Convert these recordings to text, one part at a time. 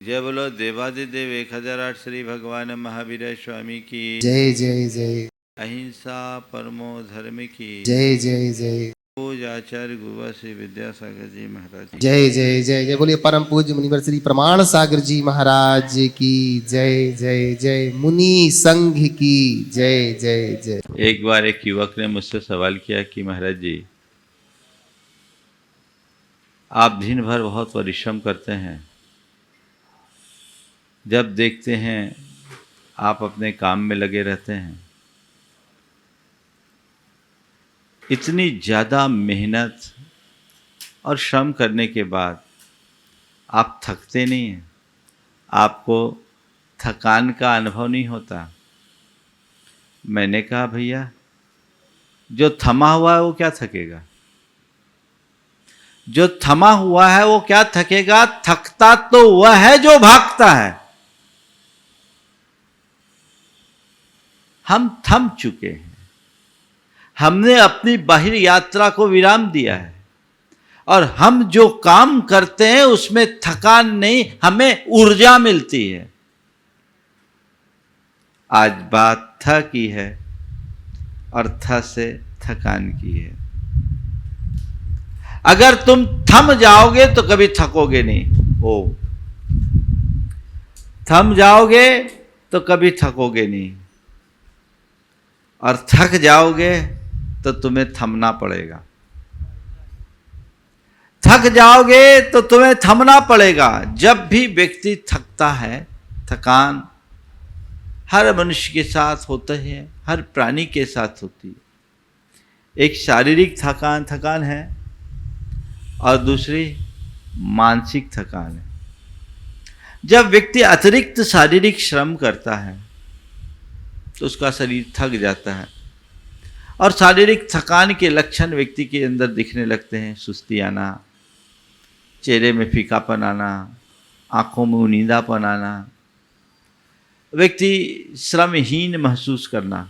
जय बोलो देवादिदेव 1008 श्री भगवान महावीर स्वामी की जय जय जय अहिंसा परमो धर्म की जय जय जय पूज आचार्य गुरु श्री विद्यासागर जी महाराज की जय जय जय जय बोलिए परम पूज्य मुनिवर श्री प्रमाण सागर जी महाराज की जय जय जय मुनि संघ की जय जय जय। एक बार एक युवक ने मुझसे सवाल किया कि महाराज जी, आप दिन भर बहुत परिश्रम करते हैं, जब देखते हैं आप अपने काम में लगे रहते हैं, इतनी ज़्यादा मेहनत और श्रम करने के बाद आप थकते नहीं हैं, आपको थकान का अनुभव नहीं होता। मैंने कहा भैया, जो थमा हुआ है वो क्या थकेगा? जो थमा हुआ है वो क्या थकेगा? थकता तो वह है जो भागता है। हम थम चुके हैं, हमने अपनी बाहर यात्रा को विराम दिया है और हम जो काम करते हैं उसमें थकान नहीं, हमें ऊर्जा मिलती है। आज बात थ की है और थ से थकान की है। अगर तुम थम जाओगे तो कभी थकोगे नहीं। ओ, थम जाओगे तो कभी थकोगे नहीं, और थक जाओगे तो तुम्हें थमना पड़ेगा। थक जाओगे तो तुम्हें थमना पड़ेगा। जब भी व्यक्ति थकता है, थकान हर मनुष्य के साथ होता है, हर प्राणी के साथ होती है। एक शारीरिक थकान है और दूसरी मानसिक थकान है। जब व्यक्ति अतिरिक्त शारीरिक श्रम करता है तो उसका शरीर थक जाता है और शारीरिक थकान के लक्षण व्यक्ति के अंदर दिखने लगते हैं। सुस्ती आना, चेहरे में फीकापन आना, आंखों में नींदापन आना, व्यक्ति श्रमहीन महसूस करना,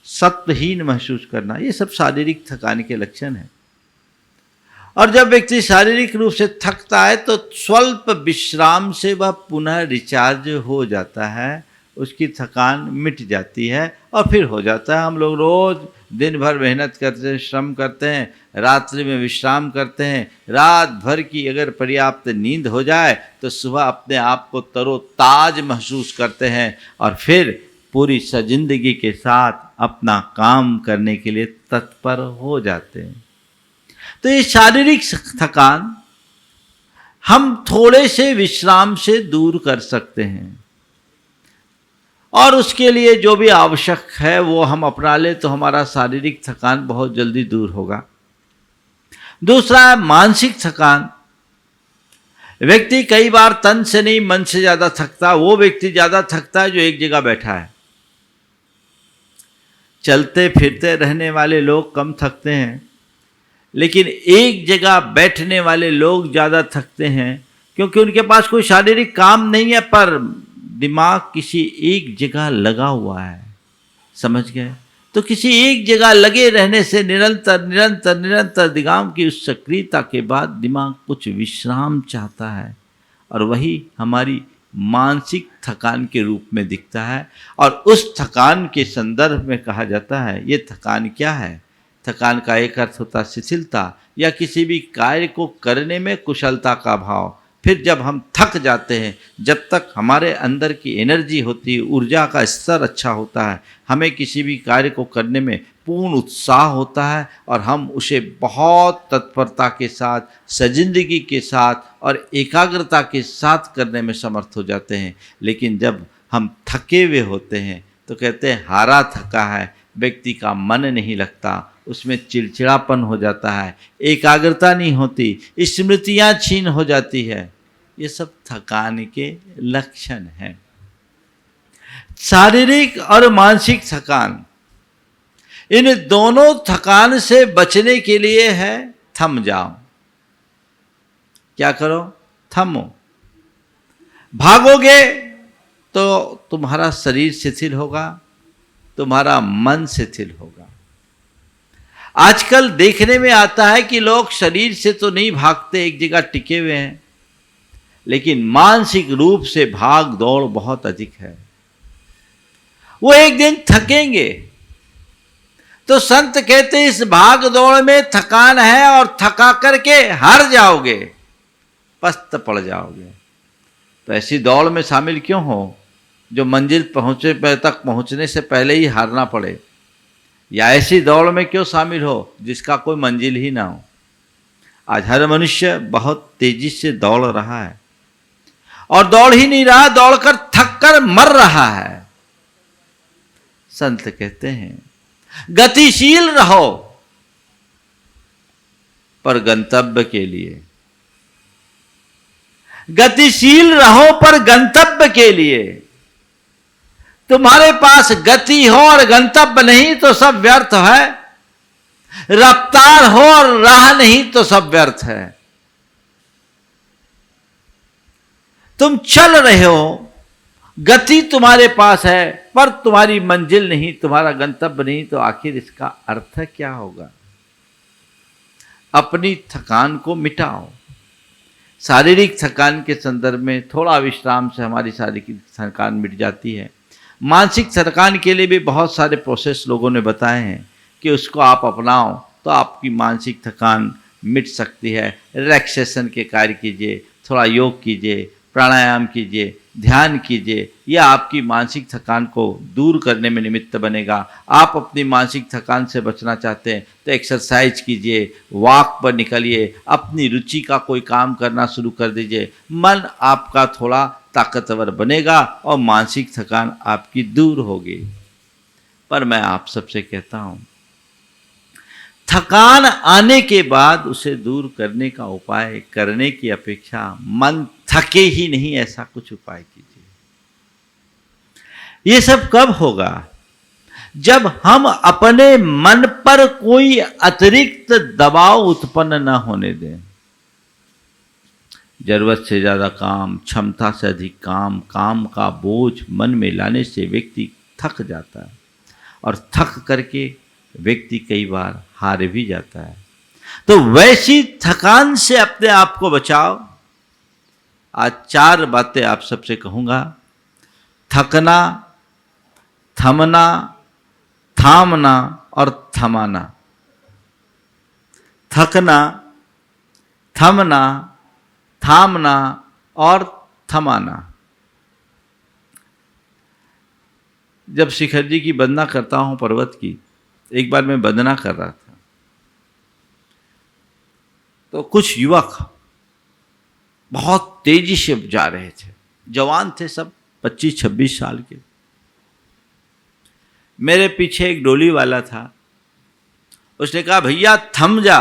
सत्वहीन महसूस करना, ये सब शारीरिक थकान के लक्षण हैं। और जब व्यक्ति शारीरिक रूप से थकता है तो स्वल्प विश्राम से वह पुनः रिचार्ज हो जाता है, उसकी थकान मिट जाती है और फिर हो जाता है। हम लोग रोज दिन भर मेहनत करते हैं, श्रम करते हैं, रात्रि में विश्राम करते हैं। रात भर की अगर पर्याप्त नींद हो जाए तो सुबह अपने आप को तरोताज महसूस करते हैं और फिर पूरी जिंदगी के साथ अपना काम करने के लिए तत्पर हो जाते हैं। तो ये शारीरिक थकान हम थोड़े से विश्राम से दूर कर सकते हैं और उसके लिए जो भी आवश्यक है वो हम अपना ले तो हमारा शारीरिक थकान बहुत जल्दी दूर होगा। दूसरा है मानसिक थकान। व्यक्ति कई बार तन से नहीं मन से ज़्यादा थकता। वो व्यक्ति ज़्यादा थकता है जो एक जगह बैठा है। चलते फिरते रहने वाले लोग कम थकते हैं, लेकिन एक जगह बैठने वाले लोग ज़्यादा थकते हैं क्योंकि उनके पास कोई शारीरिक काम नहीं है पर दिमाग किसी एक जगह लगा हुआ है। समझ गए? तो किसी एक जगह लगे रहने से निरंतर निरंतर निरंतर दिमाग की उस सक्रियता के बाद दिमाग कुछ विश्राम चाहता है और वही हमारी मानसिक थकान के रूप में दिखता है। और उस थकान के संदर्भ में कहा जाता है, ये थकान क्या है? थकान का एक अर्थ होता है शिथिलता या किसी भी कार्य को करने में कुशलता का भाव। फिर जब हम थक जाते हैं, जब तक हमारे अंदर की एनर्जी होती है, ऊर्जा का स्तर अच्छा होता है, हमें किसी भी कार्य को करने में पूर्ण उत्साह होता है और हम उसे बहुत तत्परता के साथ, सजिंदगी के साथ और एकाग्रता के साथ करने में समर्थ हो जाते हैं। लेकिन जब हम थके हुए होते हैं तो कहते हैं हारा थका है, व्यक्ति का मन नहीं लगता, उसमें चिड़चिड़ापन हो जाता है, एकाग्रता नहीं होती, स्मृतियाँ छीन हो जाती है। ये सब थकान के लक्षण हैं। शारीरिक और मानसिक थकान, इन दोनों थकान से बचने के लिए है थम जाओ। क्या करो? थमो। भागोगे तो तुम्हारा शरीर शिथिल होगा, तुम्हारा मन शिथिल होगा। आजकल देखने में आता है कि लोग शरीर से तो नहीं भागते, एक जगह टिके हुए हैं, लेकिन मानसिक रूप से भाग दौड़ बहुत अधिक है। वो एक दिन थकेंगे, तो संत कहते हैं इस भाग दौड़ में थकान है और थका करके हार जाओगे, पस्त पड़ जाओगे। तो ऐसी दौड़ में शामिल क्यों हो जो मंजिल तक पहुंचने से पहले ही हारना पड़े, या ऐसी दौड़ में क्यों शामिल हो जिसका कोई मंजिल ही ना हो। आज हर मनुष्य बहुत तेजी से दौड़ रहा है, और दौड़ ही नहीं रहा, दौड़कर थक कर मर रहा है। संत कहते हैं गतिशील रहो, पर गंतव्य के लिए। गतिशील रहो पर गंतव्य के लिए। तुम्हारे पास गति हो और गंतव्य नहीं तो सब व्यर्थ है। रफ्तार हो और राह नहीं तो सब व्यर्थ है। तुम चल रहे हो, गति तुम्हारे पास है, पर तुम्हारी मंजिल नहीं, तुम्हारा गंतव्य नहीं, तो आखिर इसका अर्थ क्या होगा। अपनी थकान को मिटाओ। शारीरिक थकान के संदर्भ में थोड़ा विश्राम से हमारी शारीरिक थकान मिट जाती है। मानसिक थकान के लिए भी बहुत सारे प्रोसेस लोगों ने बताए हैं कि उसको आप अपनाओ तो आपकी मानसिक थकान मिट सकती है। रिलैक्सेशन के कार्य कीजिए, थोड़ा योग कीजिए, प्राणायाम कीजिए, ध्यान कीजिए, यह आपकी मानसिक थकान को दूर करने में निमित्त बनेगा। आप अपनी मानसिक थकान से बचना चाहते हैं तो एक्सरसाइज कीजिए, वॉक पर निकलिए, अपनी रुचि का कोई काम करना शुरू कर दीजिए। मन आपका थोड़ा ताकतवर बनेगा और मानसिक थकान आपकी दूर होगी। पर मैं आप सबसे कहता हूं, थकान आने के बाद उसे दूर करने का उपाय करने की अपेक्षा मन थके ही नहीं ऐसा कुछ उपाय कीजिए। ये सब कब होगा? जब हम अपने मन पर कोई अतिरिक्त दबाव उत्पन्न न होने दें। जरूरत से ज्यादा काम, क्षमता से अधिक काम, काम का बोझ मन में लाने से व्यक्ति थक जाता है, और थक करके व्यक्ति कई बार हार भी जाता है। तो वैसी थकान से अपने आप को बचाओ। आज 4 बातें आप सबसे कहूंगा। थकना, थमना, थामना और थमाना। थकना, थमना, थामना और थमाना। जब शिखर जी की वंदना करता हूं पर्वत की, एक बार मैं वंदना कर रहा था तो कुछ युवक बहुत तेजी से जा रहे थे, जवान थे सब, 25-26 साल के। मेरे पीछे एक डोली वाला था, उसने कहा भैया थम जा,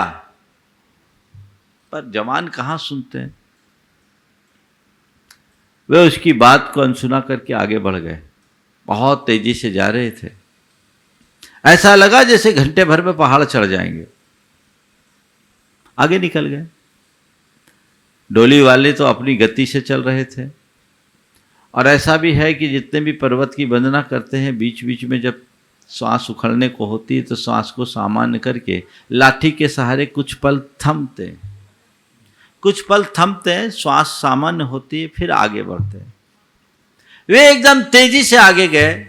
पर जवान कहाँ सुनते हैं। वे उसकी बात को अनसुना करके आगे बढ़ गए। बहुत तेजी से जा रहे थे, ऐसा लगा जैसे घंटे भर में पहाड़ चढ़ जाएंगे। आगे निकल गए। डोली वाले तो अपनी गति से चल रहे थे। और ऐसा भी है कि जितने भी पर्वत की वंदना करते हैं, बीच बीच में जब श्वास उखड़ने को होती है तो श्वास को सामान्य करके लाठी के सहारे कुछ पल थमते हैं, कुछ पल थमते हैं, श्वास सामान्य होती है, फिर आगे बढ़ते हैं। वे एकदम तेजी से आगे गए,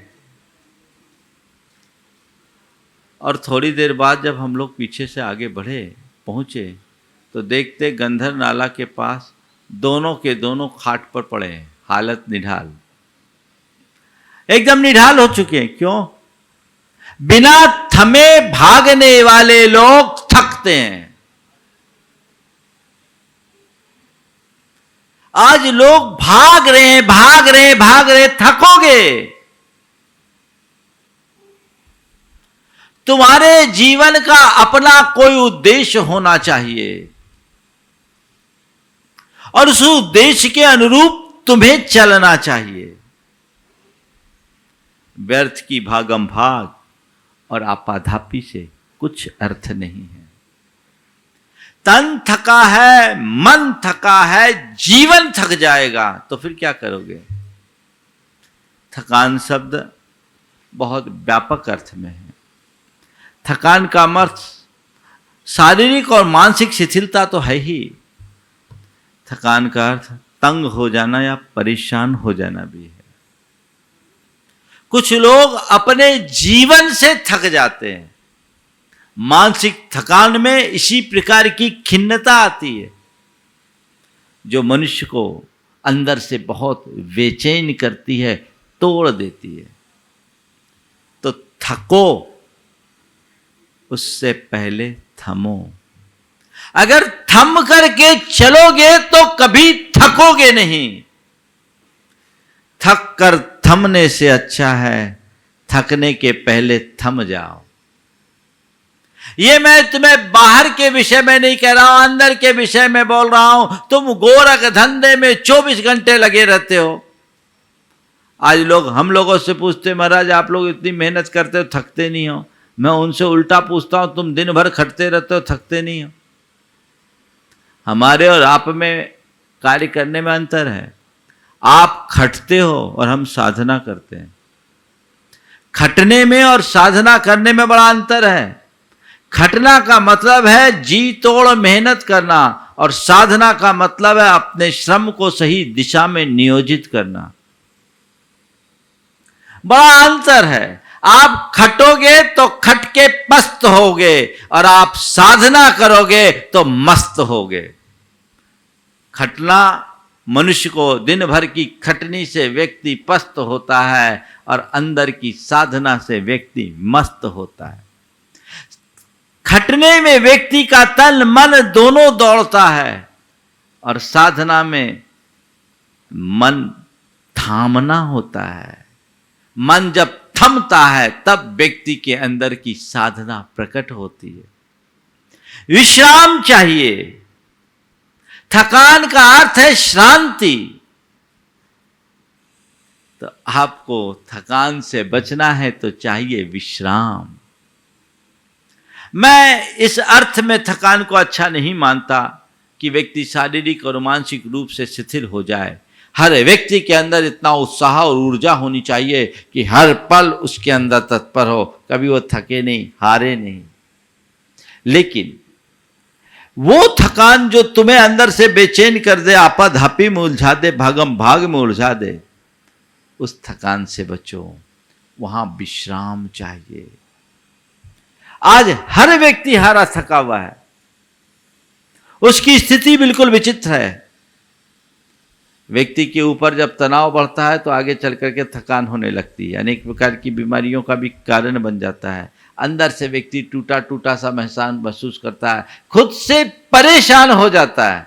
और थोड़ी देर बाद जब हम लोग पीछे से आगे बढ़े, पहुंचे, तो देखते गंधर नाला के पास दोनों के दोनों खाट पर पड़े हैं, हालत निढाल, एकदम निढाल हो चुके हैं। क्यों? बिना थमे भागने वाले लोग थकते हैं। आज लोग भाग रहे हैं, भाग रहे हैं, भाग रहे हैं, थकोगे। तुम्हारे जीवन का अपना कोई उद्देश्य होना चाहिए, और उस उद्देश्य के अनुरूप तुम्हें चलना चाहिए। व्यर्थ की भागम भाग और आपाधापी से कुछ अर्थ नहीं है। तन थका है, मन थका है, जीवन थक जाएगा तो फिर क्या करोगे? थकान शब्द बहुत व्यापक अर्थ में है। थकान का अर्थ शारीरिक और मानसिक शिथिलता तो है ही। थकान का अर्थ तंग हो जाना या परेशान हो जाना भी है। कुछ लोग अपने जीवन से थक जाते हैं। मानसिक थकान में इसी प्रकार की खिन्नता आती है जो मनुष्य को अंदर से बहुत बेचैन करती है, तोड़ देती है। तो थको उससे पहले थमो। अगर थम करके चलोगे तो कभी थकोगे नहीं। थक कर थमने से अच्छा है थकने के पहले थम जाओ। ये मैं तुम्हें बाहर के विषय में नहीं कह रहा हूं, अंदर के विषय में बोल रहा हूं। तुम गोरख धंधे में 24 घंटे लगे रहते हो। आज लोग हम लोगों से पूछते, महाराज आप लोग इतनी मेहनत करते हो थकते नहीं हो। मैं उनसे उल्टा पूछता हूं, तुम दिन भर खटते रहते हो थकते नहीं हो। हमारे और आप में कार्य करने में अंतर है। आप खटते हो और हम साधना करते हैं। खटने में और साधना करने में बड़ा अंतर है। खटना का मतलब है जी तोड़ मेहनत करना, और साधना का मतलब है अपने श्रम को सही दिशा में नियोजित करना। बड़ा अंतर है। आप खटोगे तो खट के पस्त होगे, और आप साधना करोगे तो मस्त होगे। खटना मनुष्य को दिन भर की खटनी से व्यक्ति पस्त होता है, और अंदर की साधना से व्यक्ति मस्त होता है। खटने में व्यक्ति का तन मन दोनों दौड़ता है, और साधना में मन थामना होता है। मन जब थमता है तब व्यक्ति के अंदर की साधना प्रकट होती है। विश्राम चाहिए। थकान का अर्थ है श्रांति। तो आपको थकान से बचना है तो चाहिए विश्राम। मैं इस अर्थ में थकान को अच्छा नहीं मानता कि व्यक्ति शारीरिक और मानसिक रूप से शिथिल हो जाए। हर व्यक्ति के अंदर इतना उत्साह और ऊर्जा होनी चाहिए कि हर पल उसके अंदर तत्पर हो, कभी वो थके नहीं, हारे नहीं। लेकिन वो थकान जो तुम्हें अंदर से बेचैन कर दे, आपाधापी में उलझा दे, भागम भाग में उलझा दे, उस थकान से बचो। वहां विश्राम चाहिए। आज हर व्यक्ति हारा थका हुआ है। उसकी स्थिति बिल्कुल विचित्र है। व्यक्ति के ऊपर जब तनाव बढ़ता है तो आगे चल करके थकान होने लगती है, अनेक प्रकार की बीमारियों का भी कारण बन जाता है। अंदर से व्यक्ति टूटा टूटा सा महसूस करता है, खुद से परेशान हो जाता है।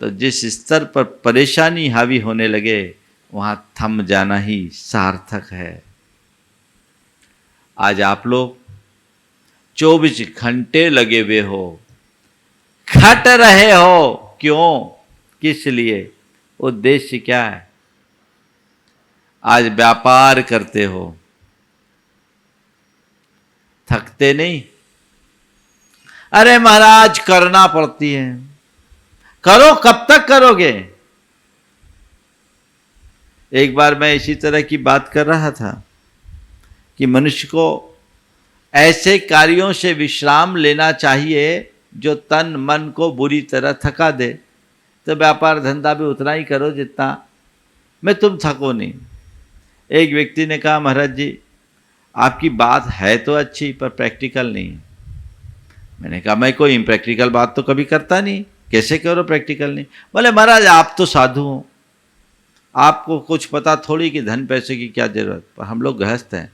तो जिस स्तर पर परेशानी हावी होने लगे वहां थम जाना ही सार्थक है। आज आप लोग 24 घंटे लगे हुए हो, खट रहे हो। क्यों? किस लिए? उद्देश्य क्या है? आज व्यापार करते हो, थकते नहीं? अरे महाराज करना पड़ती है। करो, कब तक करोगे? एक बार मैं इसी तरह की बात कर रहा था कि मनुष्य को ऐसे कार्यों से विश्राम लेना चाहिए जो तन मन को बुरी तरह थका दे। तो व्यापार धंधा भी उतना ही करो जितना में तुम थको नहीं। एक व्यक्ति ने कहा, महाराज जी आपकी बात है तो अच्छी पर प्रैक्टिकल नहीं। मैंने कहा मैं कोई इम्प्रैक्टिकल बात तो कभी करता नहीं, कैसे करो प्रैक्टिकल नहीं? बोले महाराज आप तो साधु हो, आपको कुछ पता थोड़ी कि धन पैसे की क्या जरूरत। पर हम लोग गृहस्थ हैं,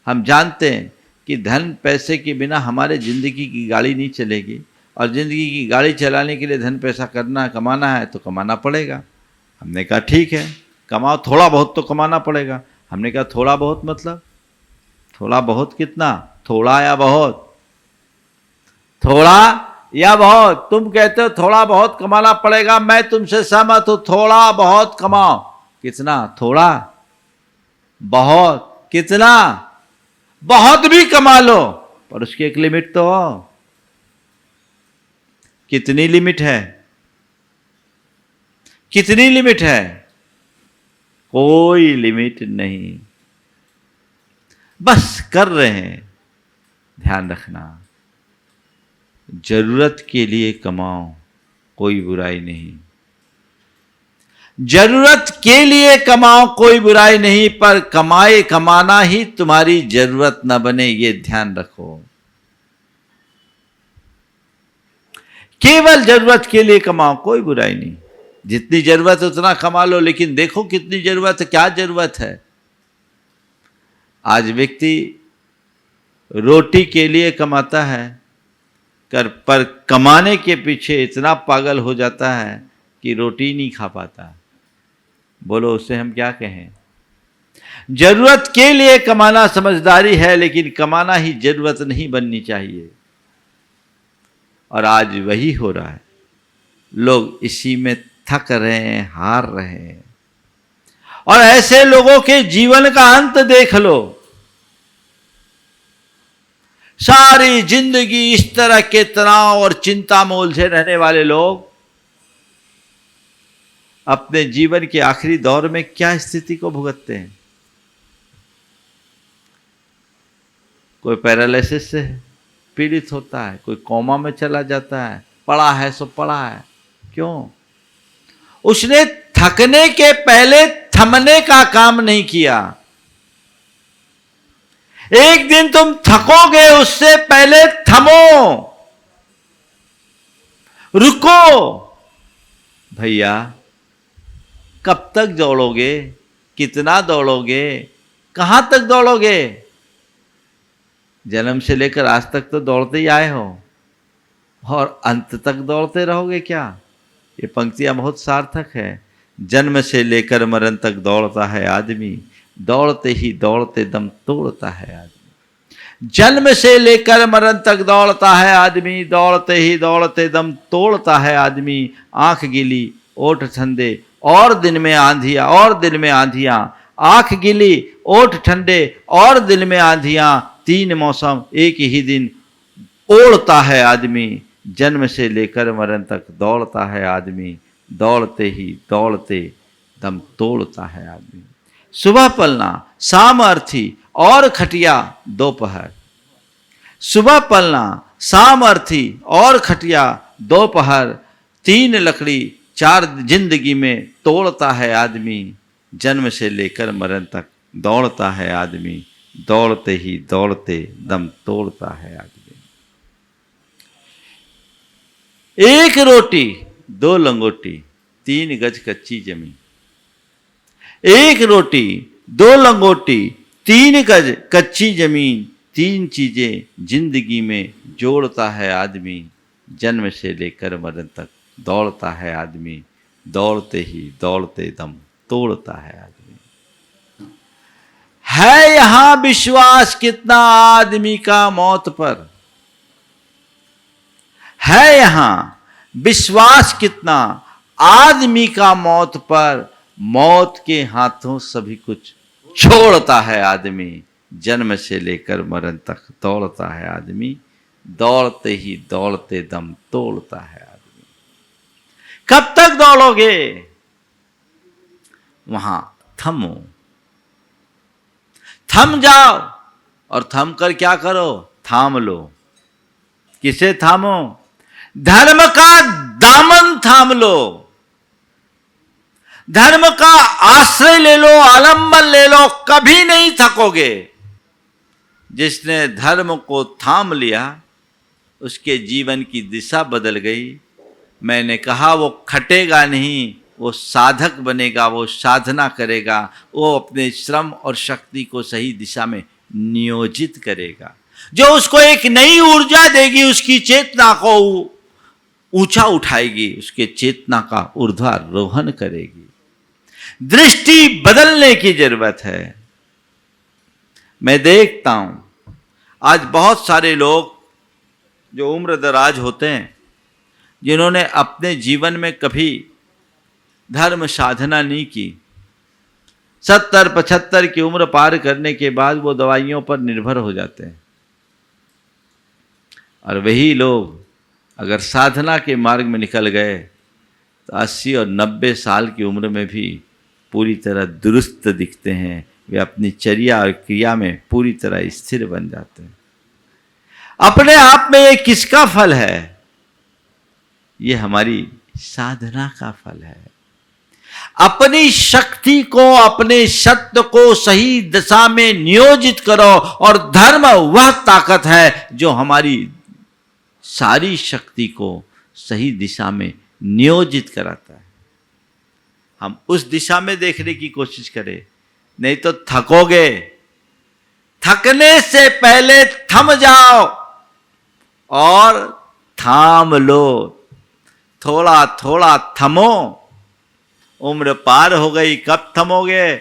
हम जानते हैं कि धन पैसे के बिना हमारे ज़िंदगी की गाड़ी नहीं चलेगी, और ज़िंदगी की गाड़ी चलाने के लिए धन पैसा कमाना है तो कमाना पड़ेगा। हमने कहा ठीक है कमाओ, थोड़ा बहुत तो कमाना पड़ेगा। हमने कहा थोड़ा बहुत मतलब? थोड़ा बहुत कितना? थोड़ा या बहुत? थोड़ा या बहुत? तुम कहते हो थोड़ा बहुत कमाना पड़ेगा, मैं तुमसे सहमत हूं, थोड़ा बहुत कमाओ। कितना? थोड़ा? बहुत? कितना? बहुत भी कमा लो, पर उसकी एक लिमिट तो हो। कितनी लिमिट है? कितनी लिमिट है? कोई लिमिट नहीं, बस कर रहे हैं। ध्यान रखना, जरूरत के लिए कमाओ, कोई बुराई नहीं। जरूरत के लिए कमाओ, कोई बुराई नहीं, पर कमाना ही तुम्हारी जरूरत न बने, ये ध्यान रखो। केवल जरूरत के लिए कमाओ, कोई बुराई नहीं। जितनी जरूरत उतना कमा लो, लेकिन देखो कितनी जरूरत है, क्या जरूरत है। आज व्यक्ति रोटी के लिए कमाता है, पर कमाने के पीछे इतना पागल हो जाता है कि रोटी नहीं खा पाता। बोलो उससे हम क्या कहें। जरूरत के लिए कमाना समझदारी है, लेकिन कमाना ही जरूरत नहीं बननी चाहिए। और आज वही हो रहा है। लोग इसी में थक रहे हैं, हार रहे हैं। और ऐसे लोगों के जीवन का अंत देख लो। सारी जिंदगी इस तरह के तनाव और चिंता में उलझे रहने वाले लोग अपने जीवन के आखिरी दौर में क्या स्थिति को भुगतते हैं। कोई पैरालिसिस से पीड़ित होता है, कोई कोमा में चला जाता है, पड़ा है सो पड़ा है। क्यों? उसने थकने के पहले थमने का काम नहीं किया। एक दिन तुम थकोगे, उससे पहले थमो, रुको। भैया कब तक दौड़ोगे, कितना दौड़ोगे, कहां तक दौड़ोगे? जन्म से लेकर आज तक तो दौड़ते ही आए हो, और अंत तक दौड़ते रहोगे क्या? ये पंक्तियां बहुत सार्थक है। जन्म से लेकर मरण तक दौड़ता है आदमी, दौड़ते ही दौड़ते दम तोड़ता है आदमी। जन्म से लेकर मरण तक दौड़ता है आदमी, दौड़ते ही दौड़ते दम तोड़ता है आदमी। आंख गीली ओठ ठंडे और दिन में आंधियां, और दिन में आंधियां। आंख गीली ओठ ठंडे और दिल में आंधियां, तीन मौसम एक ही दिन ओढ़ता है आदमी। जन्म से लेकर मरण तक दौड़ता है आदमी, दौड़ते ही दौड़ते दम तोड़ता है आदमी। सुबह पलना शाम अर्थी और खटिया दोपहर। सुबह पलना शाम अर्थी और खटिया दोपहर। तीन लकड़ी चार जिंदगी में तोड़ता है आदमी। जन्म से लेकर मरण तक दौड़ता है आदमी, दौड़ते ही दौड़ते दम तोड़ता है आदमी। एक रोटी दो लंगोटी, तीन गज कच्ची जमीन। एक रोटी दो लंगोटी, तीन गज कच्ची जमीन। तीन चीजें जिंदगी में जोड़ता है आदमी। जन्म से लेकर मरण तक दौड़ता है आदमी, दौड़ते ही दौड़ते दम तोड़ता है आदमी। है यहां विश्वास कितना आदमी का मौत पर। है यहां विश्वास कितना आदमी का मौत पर। मौत के हाथों सभी कुछ छोड़ता है आदमी। जन्म से लेकर मरण तक दौड़ता है आदमी, दौड़ते ही दौड़ते दम तोड़ता है आदमी। कब तक दौड़ोगे? वहां थमो, थम जाओ। और थम कर क्या करो? थाम लो। किसे थामो? धर्म का दामन थाम लो। धर्म का आश्रय ले लो, आलंबन ले लो, कभी नहीं थकोगे। जिसने धर्म को थाम लिया उसके जीवन की दिशा बदल गई। मैंने कहा वो खटेगा नहीं, वो साधक बनेगा, वो साधना करेगा, वो अपने श्रम और शक्ति को सही दिशा में नियोजित करेगा, जो उसको एक नई ऊर्जा देगी, उसकी चेतना को ऊंचा उठाएगी, उसके चेतना का ऊर्ध्वारोहण करेगी। दृष्टि बदलने की जरूरत है। मैं देखता हूं आज बहुत सारे लोग जो उम्र दराज होते हैं, जिन्होंने अपने जीवन में कभी धर्म साधना नहीं की, 70-75 की उम्र पार करने के बाद वो दवाइयों पर निर्भर हो जाते हैं। और वही लोग अगर साधना के मार्ग में निकल गए तो 80 और 90 साल की उम्र में भी पूरी तरह दुरुस्त दिखते हैं। वे अपनी चर्या और क्रिया में पूरी तरह स्थिर बन जाते हैं। अपने आप में ये किसका फल है? ये हमारी साधना का फल है। अपनी शक्ति को, अपने सत्य को सही दिशा में नियोजित करो, और धर्म वह ताकत है जो हमारी सारी शक्ति को सही दिशा में नियोजित कराता है। हम उस दिशा में देखने की कोशिश करें, नहीं तो थकोगे। थकने से पहले थम जाओ और थाम लो। थोड़ा थोड़ा थमो। उम्र पार हो गई, कब थमोगे?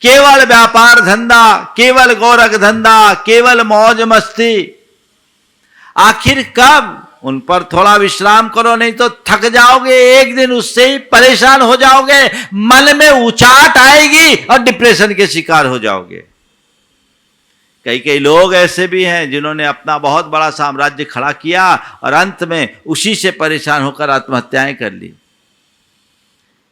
केवल व्यापार धंधा, केवल गोरख धंधा, केवल मौज मस्ती, आखिर कब? उन पर थोड़ा विश्राम करो, नहीं तो थक जाओगे। एक दिन उससे ही परेशान हो जाओगे, मन में उचाट आएगी और डिप्रेशन के शिकार हो जाओगे। कई कई लोग ऐसे भी हैं जिन्होंने अपना बहुत बड़ा साम्राज्य खड़ा किया और अंत में उसी से परेशान होकर आत्महत्याएं कर ली।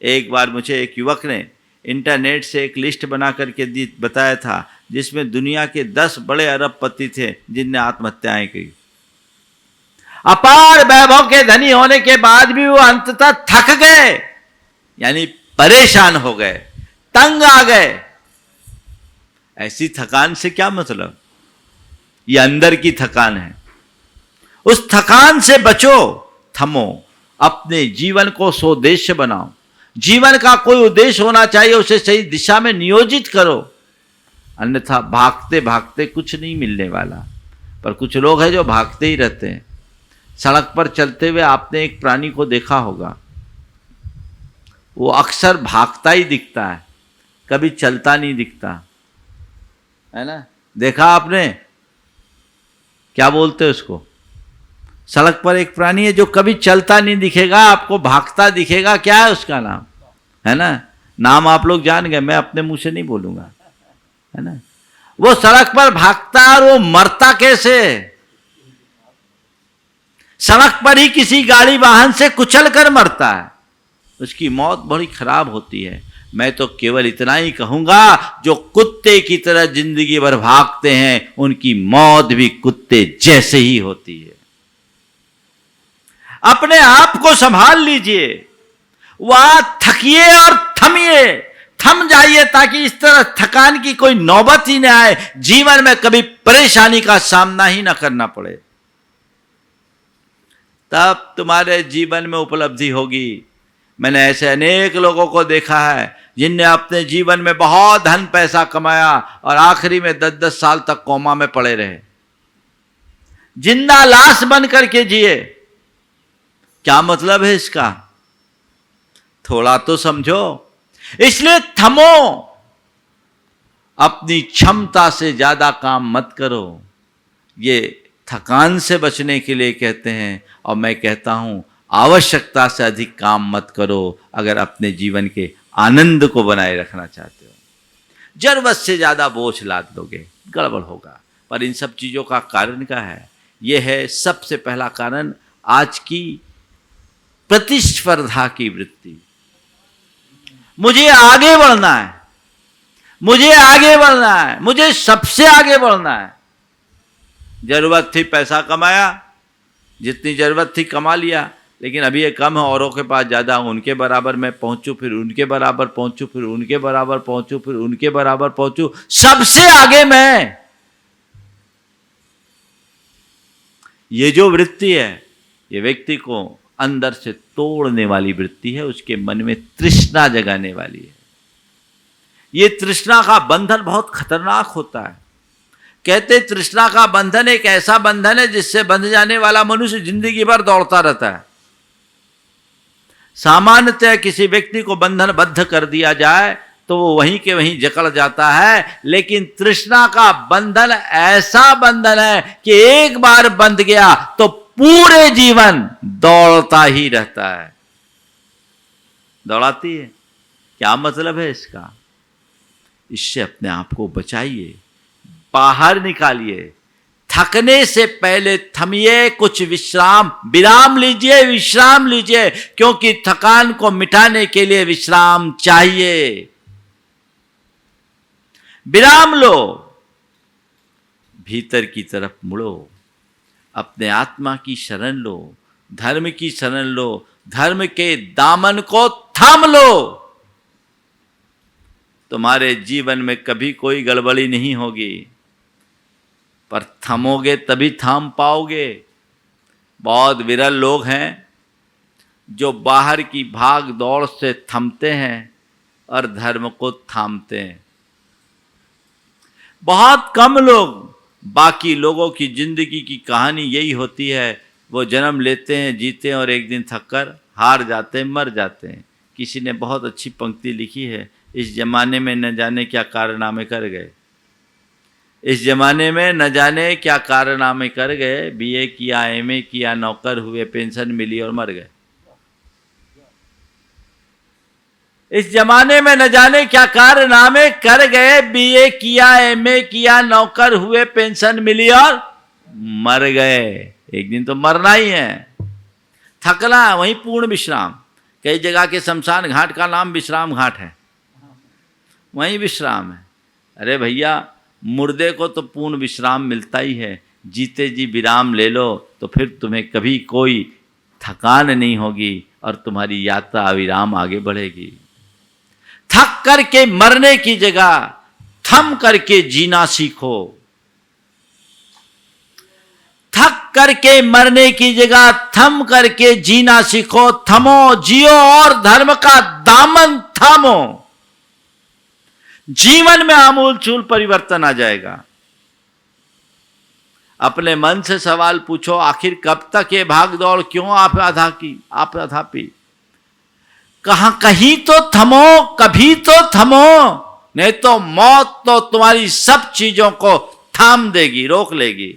एक बार मुझे एक युवक ने इंटरनेट से एक लिस्ट बना करके बताया था, जिसमें दुनिया के 10 बड़े अरबपति थे जिनने आत्महत्याएं की। अपार वैभव के धनी होने के बाद भी वो अंततः थक गए, यानी परेशान हो गए, तंग आ गए। ऐसी थकान से क्या मतलब? ये अंदर की थकान है। उस थकान से बचो, थमो, अपने जीवन को सोउद्देश्य बनाओ। जीवन का कोई उद्देश्य होना चाहिए, उसे सही दिशा में नियोजित करो, अन्यथा भागते भागते कुछ नहीं मिलने वाला। पर कुछ लोग हैं जो भागते ही रहते हैं। सड़क पर चलते हुए आपने एक प्राणी को देखा होगा, वो अक्सर भागता ही दिखता है, कभी चलता नहीं दिखता, है ना? देखा आपने? क्या बोलते हैं उसको? सड़क पर एक प्राणी है जो कभी चलता नहीं दिखेगा, आपको भागता दिखेगा। क्या है उसका नाम? है ना? नाम आप लोग जान गए, मैं अपने मुंह से नहीं बोलूंगा, है ना? वो सड़क पर भागता है और वो मरता कैसे? सड़क पर ही किसी गाड़ी वाहन से कुचल कर मरता है। उसकी मौत बड़ी खराब होती है। मैं तो केवल इतना ही कहूंगा, जो कुत्ते की तरह जिंदगी भर भागते हैं उनकी मौत भी कुत्ते जैसे ही होती है। अपने आप को संभाल लीजिए, वहां थकिए और थमिए, थम जाइए, ताकि इस तरह थकान की कोई नौबत ही ना आए, जीवन में कभी परेशानी का सामना ही ना करना पड़े। तब तुम्हारे जीवन में उपलब्धि होगी। मैंने ऐसे अनेक लोगों को देखा है जिनने अपने जीवन में बहुत धन पैसा कमाया और आखिरी में 10-10 साल तक कोमा में पड़े रहे, जिंदा लाश बन करके जिए। क्या मतलब है इसका? थोड़ा तो समझो। इसलिए थमो, अपनी क्षमता से ज्यादा काम मत करो। ये थकान से बचने के लिए कहते हैं, और मैं कहता हूं आवश्यकता से अधिक काम मत करो अगर अपने जीवन के आनंद को बनाए रखना चाहते हो। जरूरत से ज्यादा बोझ लाद लोगे, गड़बड़ होगा। पर इन सब चीजों का कारण क्या है? यह है सबसे पहला कारण, आज की प्रतिस्पर्धा की वृत्ति। मुझे आगे बढ़ना है, मुझे आगे बढ़ना है, मुझे सबसे आगे बढ़ना है। जरूरत थी पैसा कमाया, जितनी जरूरत थी कमा लिया, लेकिन अभी ये कम है, औरों के पास ज़्यादा, उनके बराबर मैं पहुंचूं, फिर उनके बराबर पहुंचूं, फिर उनके बराबर पहुंचूं, फिर उनके बराबर पहुंचूं, सबसे आगे मैं। ये जो वृत्ति है, ये व्यक्ति को अंदर से तोड़ने वाली वृत्ति है, उसके मन में तृष्णा जगाने वाली है। ये तृष्णा का बंधन बहुत खतरनाक होता है। कहते तृष्णा का बंधन एक ऐसा बंधन है जिससे बंध जाने वाला मनुष्य जिंदगी भर दौड़ता रहता है। सामान्यतः किसी व्यक्ति को बंधनबद्ध कर दिया जाए तो वो वहीं के वहीं जकड़ जाता है, लेकिन तृष्णा का बंधन ऐसा बंधन है कि एक बार बंध गया तो पूरे जीवन दौड़ता ही रहता है। दौड़ाती है। क्या मतलब है इसका? इससे अपने आप को बचाइए, बाहर निकालिए। थकने से पहले थमिए, कुछ विराम लीजिए, विश्राम लीजिए, क्योंकि थकान को मिटाने के लिए विश्राम चाहिए। विराम लो, भीतर की तरफ मुड़ो, अपने आत्मा की शरण लो, धर्म की शरण लो, धर्म के दामन को थाम लो, तुम्हारे जीवन में कभी कोई गड़बड़ी नहीं होगी। पर थमोगे तभी थाम पाओगे। बहुत विरल लोग हैं जो बाहर की भाग दौड़ से थमते हैं और धर्म को थामते हैं। बहुत कम लोग, बाकी लोगों की जिंदगी की कहानी यही होती है, वो जन्म लेते हैं, जीते हैं और एक दिन थककर हार जाते हैं, मर जाते हैं। किसी ने बहुत अच्छी पंक्ति लिखी है, इस जमाने में न जाने क्या कारनामे कर गए, इस जमाने में न जाने क्या कारनामे कर गए, बीए किया, एमए किया, नौकर हुए, पेंशन मिली और मर गए। इस जमाने में न जाने क्या कारनामे कर गए, बीए किया, एमए किया, नौकर हुए, पेंशन मिली और मर गए। एक दिन तो मरना ही है। थकना वहीं पूर्ण विश्राम। कई जगह के शमशान घाट का नाम विश्राम घाट है, वहीं विश्राम है। अरे भैया, मुर्दे को तो पूर्ण विश्राम मिलता ही है, जीते जी विराम ले लो तो फिर तुम्हें कभी कोई थकान नहीं होगी और तुम्हारी यात्रा अविराम आगे बढ़ेगी। थक करके मरने की जगह थम करके जीना सीखो। थक करके मरने की जगह थम करके जीना सीखो। थमो, जियो और धर्म का दामन थामो। जीवन में आमूल चूल परिवर्तन आ जाएगा। अपने मन से सवाल पूछो, आखिर कब तक ये भाग दौड़ क्यों आप आधा पी? कहीं तो थमो, कभी तो थमो, नहीं तो मौत तो तुम्हारी सब चीजों को थाम देगी, रोक लेगी।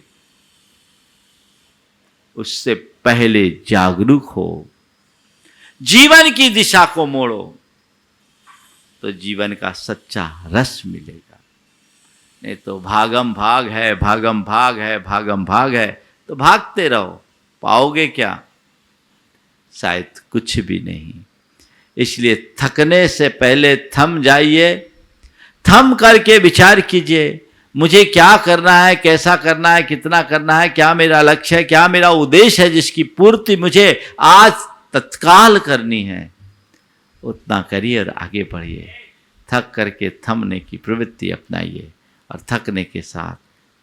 उससे पहले जागरूक हो, जीवन की दिशा को मोड़ो, तो जीवन का सच्चा रस मिलेगा। नहीं तो भागम भाग है, भागम भाग है, भागम भाग है, तो भागते रहो, पाओगे क्या? शायद कुछ भी नहीं। इसलिए थकने से पहले थम जाइए, थम करके विचार कीजिए, मुझे क्या करना है, कैसा करना है, कितना करना है, क्या मेरा लक्ष्य है, क्या मेरा उद्देश्य है जिसकी पूर्ति मुझे आज तत्काल करनी है। उतना करिए और आगे बढ़िए। थक करके थमने की प्रवृत्ति अपनाइए और थकने के साथ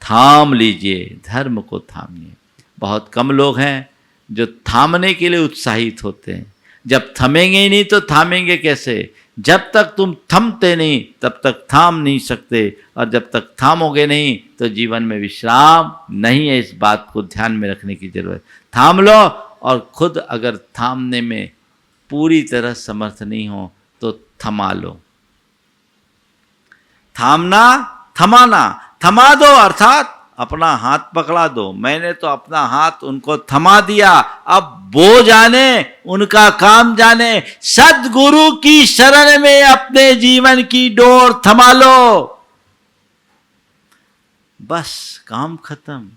थाम लीजिए, धर्म को थामिए। बहुत कम लोग हैं जो थामने के लिए उत्साहित होते हैं। जब थमेंगे ही नहीं तो थामेंगे कैसे? जब तक तुम थमते नहीं तब तक थाम नहीं सकते, और जब तक थामोगे नहीं तो जीवन में विश्राम नहीं है। इस बात को ध्यान में रखने की जरूरत। थाम लो, और खुद अगर थामने में पूरी तरह समर्थ नहीं हो तो थमा लो। थामना, थमाना, थमा दो अर्थात अपना हाथ पकड़ा दो। मैंने तो अपना हाथ उनको थमा दिया, अब वो जाने, उनका काम जाने। सद्गुरु की शरण में अपने जीवन की डोर थमा लो, बस काम खत्म।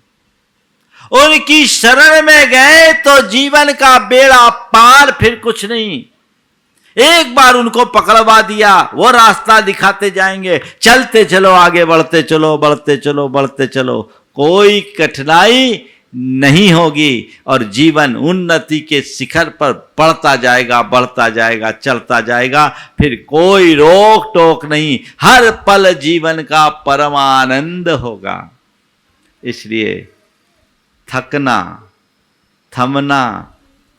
उनकी शरण में गए तो जीवन का बेड़ा पार, फिर कुछ नहीं। एक बार उनको पकड़वा दिया, वो रास्ता दिखाते जाएंगे। चलते चलो, आगे बढ़ते चलो, बढ़ते चलो, बढ़ते चलो, कोई कठिनाई नहीं होगी और जीवन उन्नति के शिखर पर बढ़ता जाएगा, बढ़ता जाएगा, चलता जाएगा। फिर कोई रोक टोक नहीं, हर पल जीवन का परमानंद होगा। इसलिए थकना, थमना,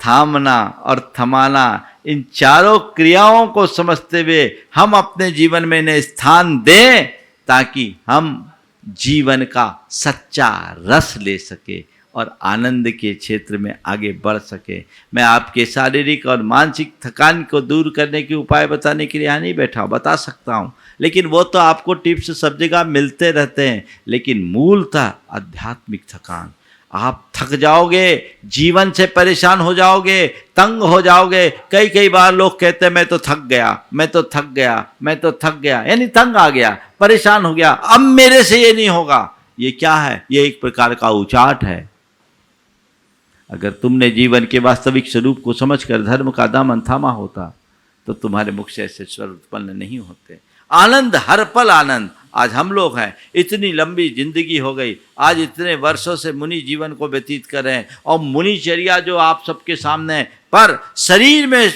थामना और थमाना, इन चारों क्रियाओं को समझते हुए हम अपने जीवन में इन्हें स्थान दें, ताकि हम जीवन का सच्चा रस ले सके और आनंद के क्षेत्र में आगे बढ़ सके। मैं आपके शारीरिक और मानसिक थकान को दूर करने के उपाय बताने के लिए यहाँ नहीं बैठा हूँ, बता सकता हूँ, लेकिन वो तो आपको टिप्स सब जगह मिलते रहते हैं। लेकिन मूलतः आध्यात्मिक थकान, आप थक जाओगे, जीवन से परेशान हो जाओगे, तंग हो जाओगे। कई बार लोग कहते हैं मैं तो थक गया, मैं तो थक गया, मैं तो थक गया, यानी तंग आ गया, परेशान हो गया, अब मेरे से ये नहीं होगा। ये क्या है? ये एक प्रकार का उचाट है। अगर तुमने जीवन के वास्तविक स्वरूप को समझकर धर्म का दामन थामा होता तो तुम्हारे मुख से ऐसे स्वर उत्पन्न नहीं होते। आनंद, हर पल आनंद, आज हम लोग हैं, इतनी लंबी जिंदगी हो गई, आज इतने वर्षों से मुनि जीवन को व्यतीत कर रहे हैं और मुनिचर्या जो आप सबके सामने है, पर शरीर में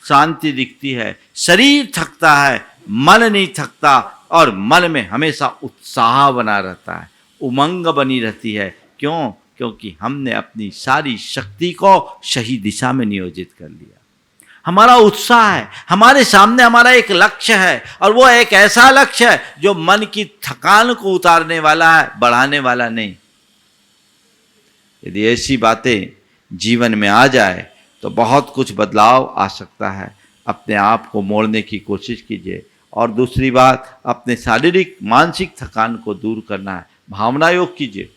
शांति दिखती है, शरीर थकता है, मन नहीं थकता और मन में हमेशा उत्साह बना रहता है, उमंग बनी रहती है। क्यों? क्योंकि हमने अपनी सारी शक्ति को सही दिशा में नियोजित कर लिया। हमारा उत्साह है, हमारे सामने हमारा एक लक्ष्य है और वो एक ऐसा लक्ष्य है जो मन की थकान को उतारने वाला है, बढ़ाने वाला नहीं। यदि ऐसी बातें जीवन में आ जाए तो बहुत कुछ बदलाव आ सकता है। अपने आप को मोड़ने की कोशिश कीजिए। और दूसरी बात, अपने शारीरिक मानसिक थकान को दूर करना है, भावना योग कीजिए।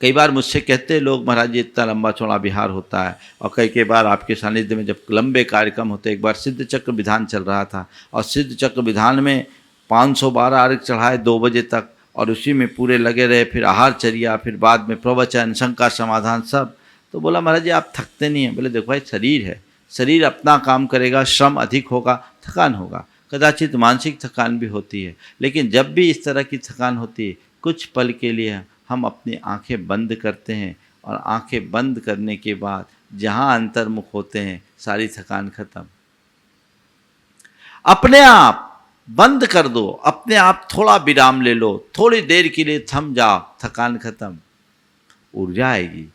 कई बार मुझसे कहते हैं लोग, महाराज जी इतना लंबा चौड़ा विहार होता है, और कई बार आपके सानिध्य में जब लंबे कार्यक्रम होते, एक बार सिद्ध चक्र विधान चल रहा था और सिद्ध चक्र विधान में 512 अर्घ चढ़ाए 2 बजे तक और उसी में पूरे लगे रहे, फिर आहारचर्या, फिर बाद में प्रवचन, शंका समाधान सब। तो बोला महाराज जी आप थकते नहीं हैं? बोले देखो भाई शरीर है, शरीर अपना काम करेगा, श्रम अधिक होगा, थकान होगा, कदाचित मानसिक थकान भी होती है, लेकिन जब भी इस तरह की थकान होती है कुछ पल के लिए हम अपनी आंखें बंद करते हैं और आंखें बंद करने के बाद जहां अंतर्मुख होते हैं सारी थकान खत्म। अपने आप बंद कर दो, अपने आप थोड़ा विराम ले लो, थोड़ी देर के लिए थम जाओ, थकान खत्म, ऊर्जा आएगी।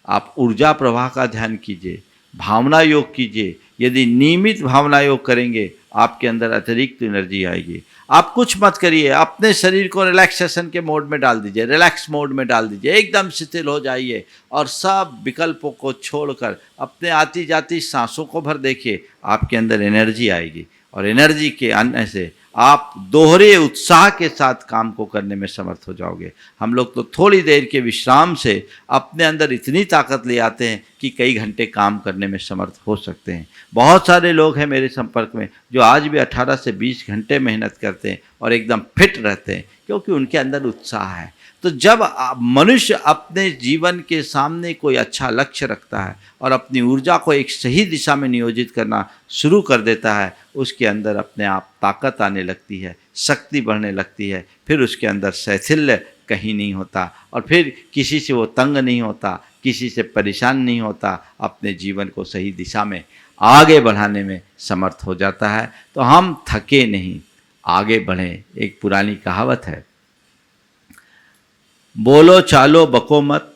आप ऊर्जा प्रवाह का ध्यान कीजिए, भावना योग कीजिए। यदि नियमित भावना योग करेंगे आपके अंदर अतिरिक्त एनर्जी आएगी। आप कुछ मत करिए, अपने शरीर को रिलैक्सेशन के मोड में डाल दीजिए, रिलैक्स मोड में डाल दीजिए, एकदम शिथिल हो जाइए और सब विकल्पों को छोड़कर अपने आती जाती सांसों को भर देखिए, आपके अंदर एनर्जी आएगी और एनर्जी के आने से आप दोहरे उत्साह के साथ काम को करने में समर्थ हो जाओगे। हम लोग तो थोड़ी देर के विश्राम से अपने अंदर इतनी ताकत ले आते हैं कि कई घंटे काम करने में समर्थ हो सकते हैं। बहुत सारे लोग हैं मेरे संपर्क में जो आज भी 18 से 20 घंटे मेहनत करते हैं और एकदम फिट रहते हैं, क्योंकि उनके अंदर उत्साह है। तो जब मनुष्य अपने जीवन के सामने कोई अच्छा लक्ष्य रखता है और अपनी ऊर्जा को एक सही दिशा में नियोजित करना शुरू कर देता है, उसके अंदर अपने आप ताकत आने लगती है, शक्ति बढ़ने लगती है, फिर उसके अंदर शैथिल्य कहीं नहीं होता और फिर किसी से वो तंग नहीं होता, किसी से परेशान नहीं होता, अपने जीवन को सही दिशा में आगे बढ़ाने में समर्थ हो जाता है। तो हम थके नहीं, आगे बढ़ें। एक पुरानी कहावत है, बोलो चालो बको मत,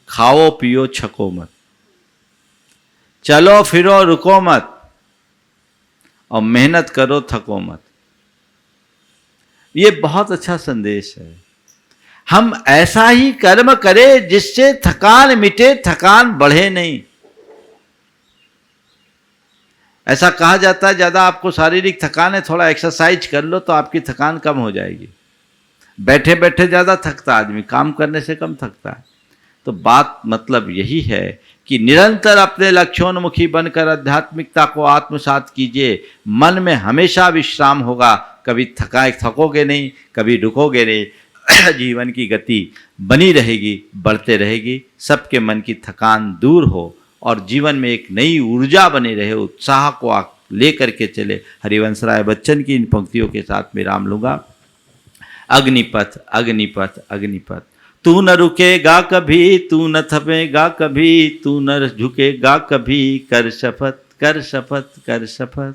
खाओ पियो छको मत, चलो फिरो रुको मत और मेहनत करो थको मत। ये बहुत अच्छा संदेश है। हम ऐसा ही कर्म करें जिससे थकान मिटे, थकान बढ़े नहीं। ऐसा कहा जाता है ज्यादा आपको शारीरिक थकान है, थोड़ा एक्सरसाइज कर लो तो आपकी थकान कम हो जाएगी। बैठे बैठे ज़्यादा थकता आदमी, काम करने से कम थकता है। तो बात मतलब यही है कि निरंतर अपने लक्ष्योन्मुखी बनकर आध्यात्मिकता को आत्मसात कीजिए। मन में हमेशा विश्राम होगा, कभी थकोगे नहीं, कभी रुकोगे नहीं। जीवन की गति बनी रहेगी, बढ़ते रहेगी। सबके मन की थकान दूर हो और जीवन में एक नई ऊर्जा बनी रहे, उत्साह को लेकर के चले। हरिवंश राय बच्चन की इन पंक्तियों के साथ विराम लूँगा। अग्निपथ अग्निपथ अग्निपथ, तू न रुकेगा कभी, तू न थमेगा कभी, तू न झुकेगा कभी, कर शपथ कर शपथ कर शपथ।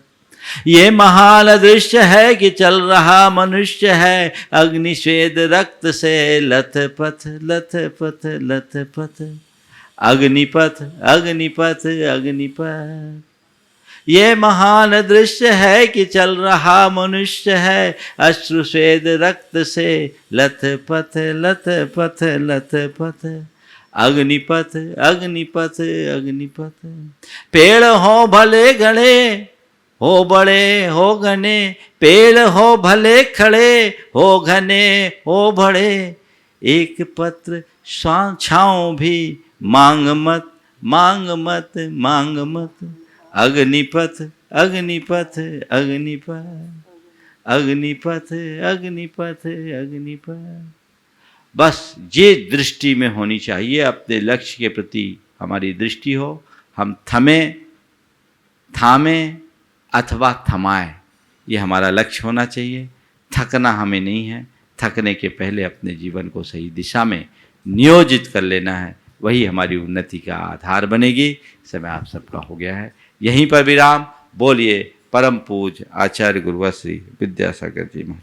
ये महान दृश्य है कि चल रहा मनुष्य है, अग्निश्वेद रक्त से लथपथ लथपथ लथपथ। अग्निपथ अग्निपथ अग्निपथ, ये महान दृश्य है कि चल रहा मनुष्य है, अश्रुस्वेद रक्त से लथपथ लथपथ लथपथ। अग्निपथ अग्निपथ अग्निपथ, पेड़ हो भले घने, हो बड़े हो घने, पेड़ हो भले खड़े, हो घने हो बड़े, एक पत्र छाँव भी मांग मत मांग मत मांग मत। अग्निपथ अग्निपथ अग्निपथ, अग्निपथ अग्निपथ अग्निपथ। बस ये दृष्टि में होनी चाहिए, अपने लक्ष्य के प्रति हमारी दृष्टि हो। हम थामे अथवा थमाए, ये हमारा लक्ष्य होना चाहिए। थकना हमें नहीं है। थकने के पहले अपने जीवन को सही दिशा में नियोजित कर लेना है, वही हमारी उन्नति का आधार बनेगी। समय आप सबका हो गया है, यहीं पर विराम। बोलिए परम पूज्य आचार्य गुरुवर श्री विद्यासागर जी महाराज।